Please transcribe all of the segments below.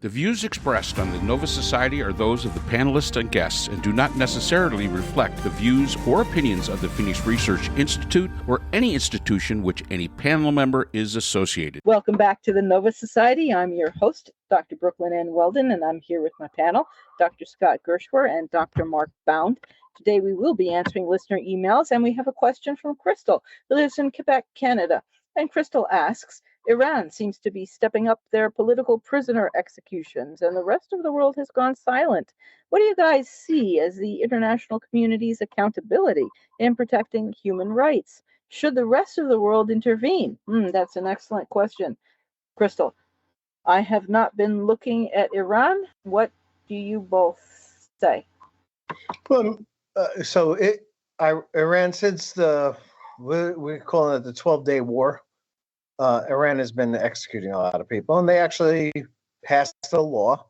The views expressed on the Nova Society are those of the panelists and guests and do not necessarily reflect the views or opinions of the Phoenix Research Institute or any institution which any panel member is associated. Welcome back to the Nova Society. I'm your host, Dr. Brooklyn N. Weldon, and I'm here with my panel, Dr. Scott Gershwer and Dr. Mark Bound. Today we will be answering listener emails, and we have a question from Krystal, who lives in Quebec, Canada. And Krystal asks, Iran seems to be stepping up their political prisoner executions, and the rest of the world has gone silent. What do you guys see as the international community's accountability in protecting human rights? Should the rest of the world intervene? That's an excellent question. Krystal, I have not been looking at Iran. What do you both say? Well, Iran, since we're calling it the 12-day war, Iran has been executing a lot of people, and they actually passed a law.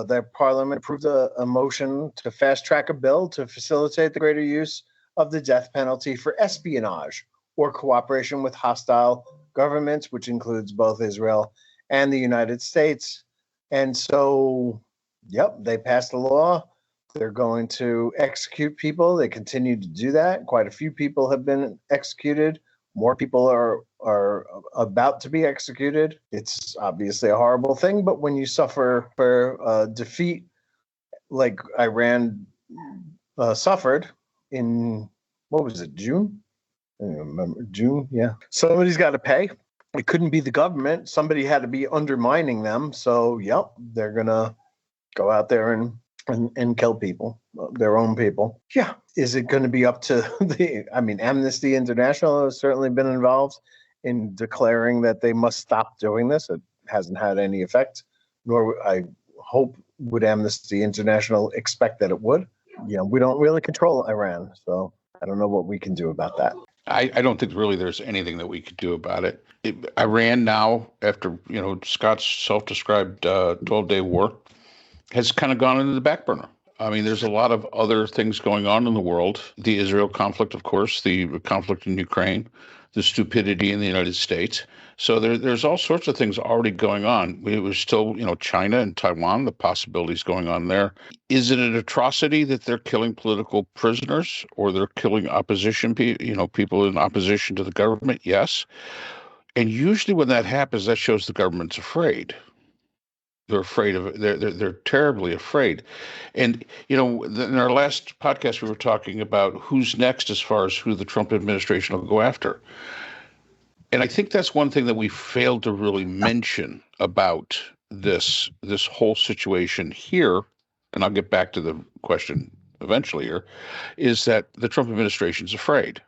Their parliament approved a motion to fast-track a bill to facilitate the greater use of the death penalty for espionage or cooperation with hostile governments, which includes both Israel and the United States. And so, they passed a law. They're going to execute people. They continue to do that. Quite a few people have been executed. More people are about to be executed. It's obviously a horrible thing, but when you suffer for defeat like Iran suffered in, what was it, June? I don't remember. June, yeah. Somebody's got to pay. It couldn't be the government. Somebody had to be undermining them. So, they're going to go out there and kill people, their own people. Yeah. Is it going to be up to Amnesty International has certainly been involved in declaring that they must stop doing this. It hasn't had any effect, nor I hope would Amnesty International expect that it would. We don't really control Iran, so I don't know what we can do about that. I don't think really there's anything that we could do about it. Iran now, after Scott's self-described 12-day war, has kind of gone into the back burner. I mean, there's a lot of other things going on in the world. The Israel conflict, of course, the conflict in Ukraine, the stupidity in the United States. So there's all sorts of things already going on. It was still, China and Taiwan, the possibilities going on there. Is it an atrocity that they're killing political prisoners or they're killing opposition, people in opposition to the government? Yes. And usually when that happens, that shows the government's afraid. They're afraid of it. They're terribly afraid. And, in our last podcast, we were talking about who's next as far as who the Trump administration will go after. And I think that's one thing that we failed to really mention about this whole situation here, and I'll get back to the question eventually here, is that the Trump administration's afraid.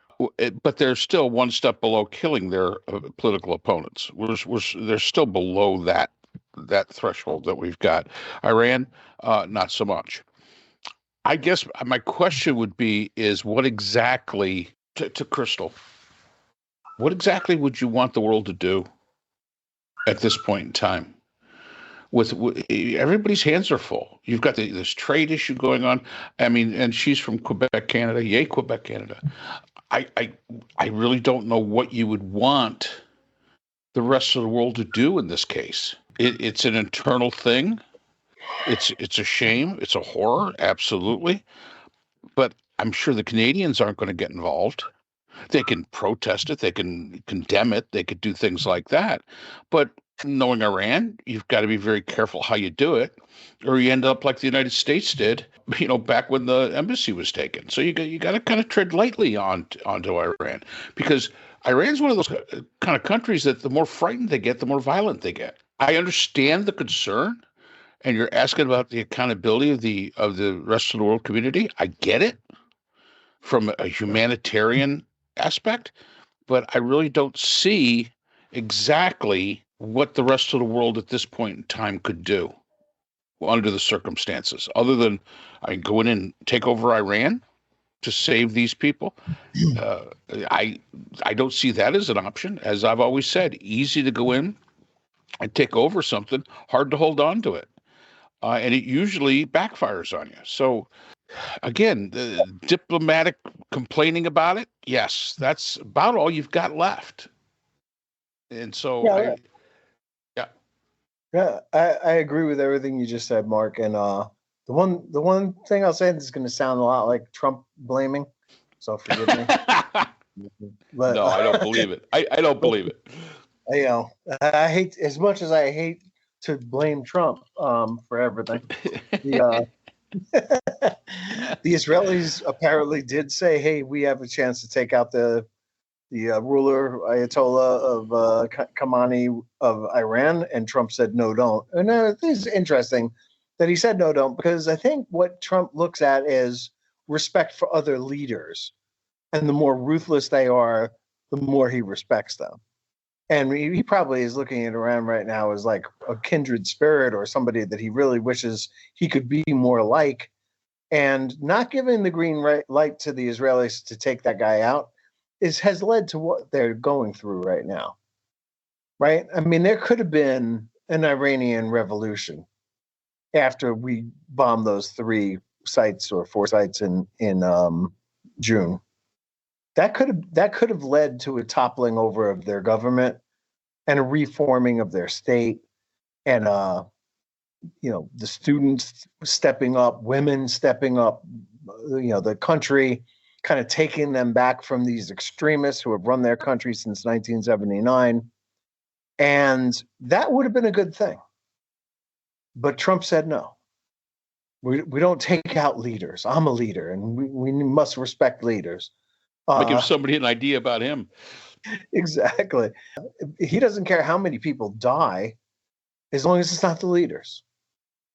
But they're still one step below killing their political opponents. They're still below that threshold that we've got. Iran, not so much. I guess my question would be is what exactly, to Krystal, what exactly would you want the world to do at this point in time? With everybody's hands are full. You've got this trade issue going on. I mean, and she's from Quebec, Canada. Yay, Quebec, Canada. I really don't know what you would want the rest of the world to do in this case. It's an internal thing. It's a shame. It's a horror, absolutely. But I'm sure the Canadians aren't going to get involved. They can protest it. They can condemn it. They could do things like that. But knowing Iran, you've got to be very careful how you do it, or you end up like the United States did, back when the embassy was taken. So you got to kind of tread lightly onto Iran, because Iran's one of those kind of countries that the more frightened they get, the more violent they get. I understand the concern, and you're asking about the accountability of the rest of the world community. I get it from a humanitarian aspect, but I really don't see exactly what the rest of the world at this point in time could do under the circumstances, other than go in and take over Iran to save these people. I don't see that as an option. As I've always said, easy to go in and take over something, hard to hold on to it. And it usually backfires on you. So again, the diplomatic complaining about it, yes, that's about all you've got left. And so, Yeah, I agree with everything you just said, Mark. And the one thing I'll say is going to sound a lot like Trump blaming, so forgive me. But No, I don't believe it. I don't believe it. you know, I hate, as much as I hate to blame Trump for everything. The the Israelis apparently did say, "Hey, we have a chance to take out the ruler Ayatollah of Khamenei of Iran," and Trump said, "No, don't." And it's interesting that he said, "No, don't," because I think what Trump looks at is respect for other leaders, and the more ruthless they are, the more he respects them. And he probably is looking at Iran right now as like a kindred spirit or somebody that he really wishes he could be more like. And not giving the green light to the Israelis to take that guy out has led to what they're going through right now. Right? I mean, there could have been an Iranian revolution after we bombed those 3 sites or 4 sites in June. That could have led to a toppling over of their government and a reforming of their state, and the students stepping up, women stepping up, the country kind of taking them back from these extremists who have run their country since 1979. And that would have been a good thing. But Trump said no. We don't take out leaders. I'm a leader, and we must respect leaders. Give somebody an idea about him. Exactly. He doesn't care how many people die as long as it's not the leaders.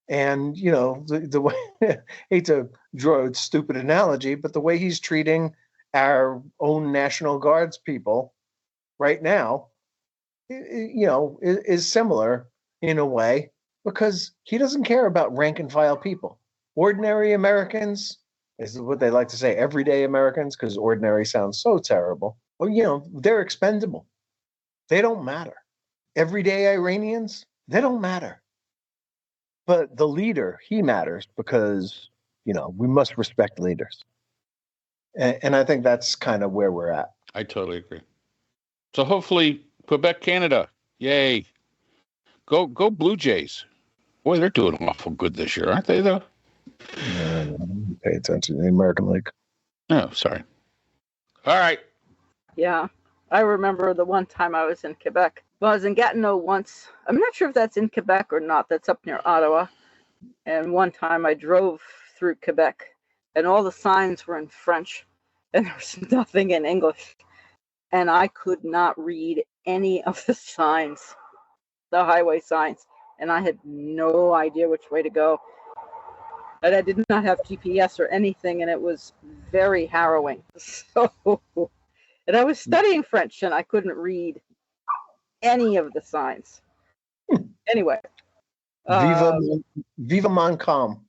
And, the way, I hate to draw a stupid analogy, but the way he's treating our own National Guards people right now, is similar in a way, because he doesn't care about rank and file people. Ordinary Americans, is what they like to say, everyday Americans, because ordinary sounds so terrible. Well, they're expendable. They don't matter. Everyday Iranians, they don't matter. But the leader, he matters, because, we must respect leaders. And I think that's kind of where we're at. I totally agree. So hopefully Quebec, Canada. Yay. Go Blue Jays. Boy, they're doing awful good this year, aren't they, though? Pay attention to the American League. Oh, sorry. All right. Yeah. I remember the one time I was in Quebec. Well, I was in Gatineau once. I'm not sure if that's in Quebec or not. That's up near Ottawa. And one time I drove through Quebec, and all the signs were in French, and there was nothing in English. And I could not read any of the signs, the highway signs, and I had no idea which way to go. And I did not have GPS or anything, and it was very harrowing. So, and I was studying French, and I couldn't read any of the signs. Anyway. Viva Montcalm.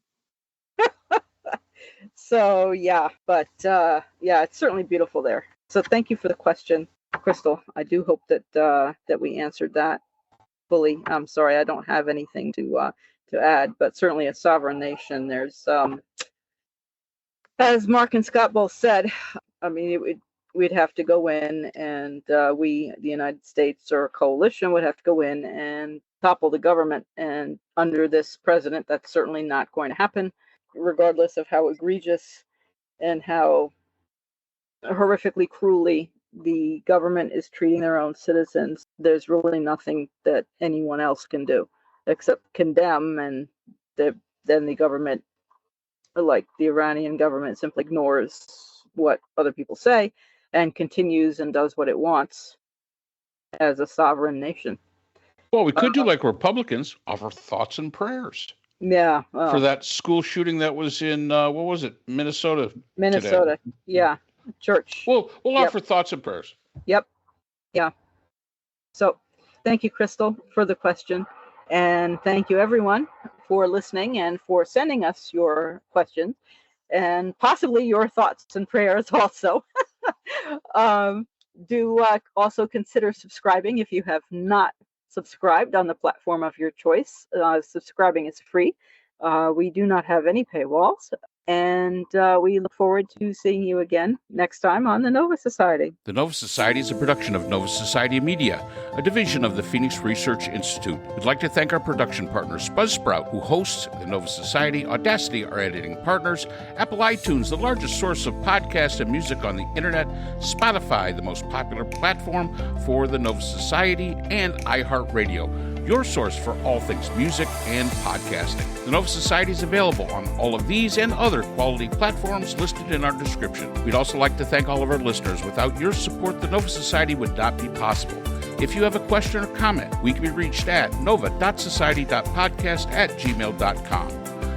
So yeah, but yeah, it's certainly beautiful there. So thank you for the question, Krystal. I do hope that we answered that fully. I'm sorry, I don't have anything to add, but certainly a sovereign nation. There's as Mark and Scott both said, I mean, we'd have to go in, and the United States or a coalition would have to go in and topple the government. And under this president, that's certainly not going to happen, regardless of how egregious and how horrifically cruelly the government is treating their own citizens. There's really nothing that anyone else can do except condemn, and then the government, like the Iranian government, simply ignores what other people say and continues and does what it wants as a sovereign nation. Well, we could do like Republicans, offer thoughts and prayers. Yeah. For that school shooting that was in, what was it, Minnesota? Minnesota, today. Yeah. Church. We'll offer thoughts and prayers. Yep. Yeah. So thank you, Krystal, for the question. And thank you, everyone, for listening and for sending us your questions and possibly your thoughts and prayers also. Do also consider subscribing if you have not subscribed on the platform of your choice. Subscribing is free. We do not have any paywalls. And we look forward to seeing you again next time on the Nova Society. The Nova Society is a production of Nova Society Media, a division of the Phoenix Research Institute. We'd like to thank our production partners, Buzzsprout, who hosts the Nova Society, Audacity, our editing partners, Apple iTunes, the largest source of podcasts and music on the internet, Spotify, the most popular platform for the Nova Society, and iHeartRadio, your source for all things music and podcasting. The Nova Society is available on all of these and other quality platforms listed in our description. We'd also like to thank all of our listeners. Without your support, the Nova Society would not be possible. If you have a question or comment, we can be reached at nova.society.podcast@gmail.com.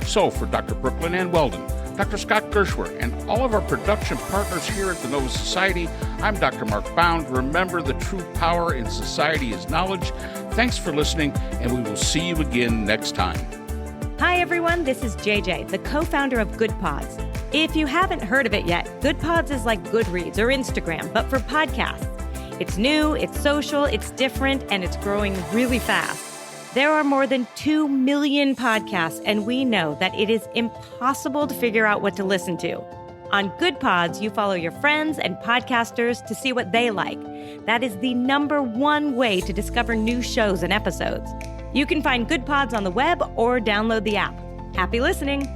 So for Dr. Brooklyn Ann Weldon, Dr. Scott Gershwer, and all of our production partners here at the Nova Society, I'm Dr. Mark Bound. Remember, the true power in society is knowledge. Thanks for listening, and we will see you again next time. Hi, everyone. This is JJ, the co-founder of Good Pods. If you haven't heard of it yet, Good Pods is like Goodreads or Instagram, but for podcasts. It's new, it's social, it's different, and it's growing really fast. There are more than 2 million podcasts, and we know that it is impossible to figure out what to listen to. On Good Pods, you follow your friends and podcasters to see what they like. That is the #1 way to discover new shows and episodes. You can find Good Pods on the web or download the app. Happy listening!